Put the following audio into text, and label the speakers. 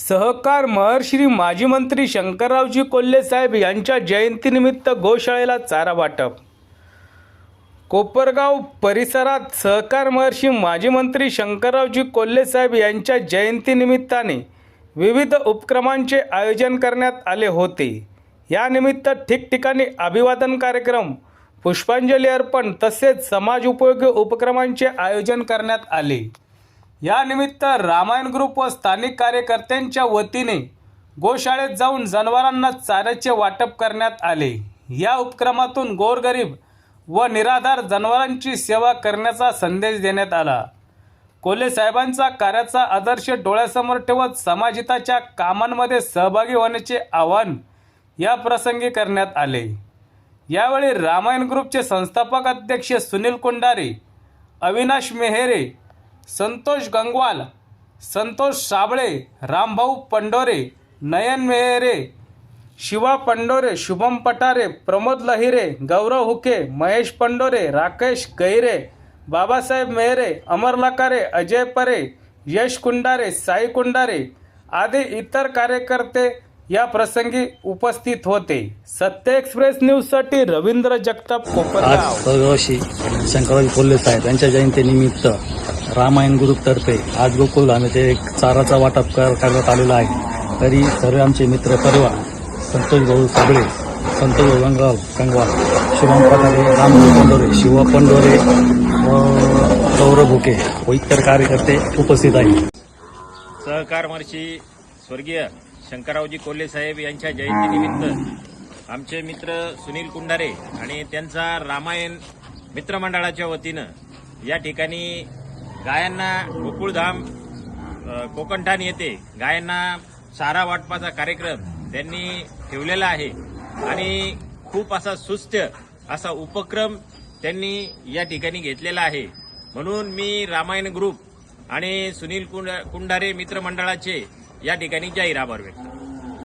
Speaker 1: सहकार महर्षी माजी मंत्री शंकररावजी कोल्हे साहेब यांच्या जयंतीनिमित्त गोशाळेला चारा वाटप. कोपरगाव परिसरात सहकार महर्षी माजी मंत्री शंकररावजी कोल्हे साहेब यांच्या जयंतीनिमित्ताने विविध उपक्रमांचे आयोजन करण्यात आले होते. यानिमित्त ठिकठिकाणी अभिवादन कार्यक्रम, पुष्पांजली अर्पण तसेच समाज उपयोगी उपक्रमांचे आयोजन करण्यात आले. यानिमित्त रामायण ग्रुप व स्थानिक कार्यकर्त्यांच्या वतीने गोशाळेत जाऊन जनावरांना चाऱ्याचे वाटप करण्यात आले. या उपक्रमातून गोरगरीब व निराधार जनावरांची सेवा करण्याचा संदेश देण्यात आला. कोल्हे साहेबांचा कार्याचा आदर्श डोळ्यासमोर ठेवत समाजहिताच्या कामांमध्ये सहभागी होण्याचे आवाहन या प्रसंगी करण्यात आले. यावेळी रामायण ग्रुपचे संस्थापक अध्यक्ष सुनील कुंडारे, अविनाश मेहेरे, संतोष गंगवाल, संतोष साबळे, रामभाऊ पंडोरे, नयन मेहेरे, शिवा पंडोरे, शुभम पटारे, प्रमोद लहिरे, गौरव हुके, महेश पंडोरे, राकेश गैरे, बाबासाहेब मेहरे, अमर लकारे, अजय परे, यश कुंडारे, साई कुंडारे आदी इतर कार्यकर्ते या प्रसंगी उपस्थित होते. सत्य एक्सप्रेस न्यूजसाठी रवींद्र जगताप, कोपरगाव.
Speaker 2: सहर्षी शंकरराव कोल्हे साहेब यांच्या जयंतीनिमित्त रामायण ग्रुपतर्फे आज गोकुळ आम्ही ते एक चाराचा वाटप करण्यात आलेला आहे. तरी सर्व आमचे मित्र परिवार, संतोष भाऊ साबळे, संतोष भाऊ गंगवाल, शुभम पटारे, रामभाऊ पंडोरे, शिवा पंडोरे व गौरव भुके व इतर कार्यकर्ते उपस्थित आहेत.
Speaker 3: सहकार महर्षी स्वर्गीय शंकररावजी कोल्हे साहेब यांच्या जयंतीनिमित्त आमचे मित्र सुनील कुंडारे आणि त्यांचा रामायण मित्रमंडळाच्या वतीनं या ठिकाणी गायांना गोकुळधाम कोकणठाण येथे गायांना चारा वाटपाचा कार्यक्रम त्यांनी ठेवलेला आहे आणि खूप असा सुस्त असा उपक्रम त्यांनी या ठिकाणी घेतलेला आहे. म्हणून मी रामायण ग्रुप आणि सुनील कुंडारे मित्रमंडळाचे या ठिकाणी जाहीर आभार व्यक्त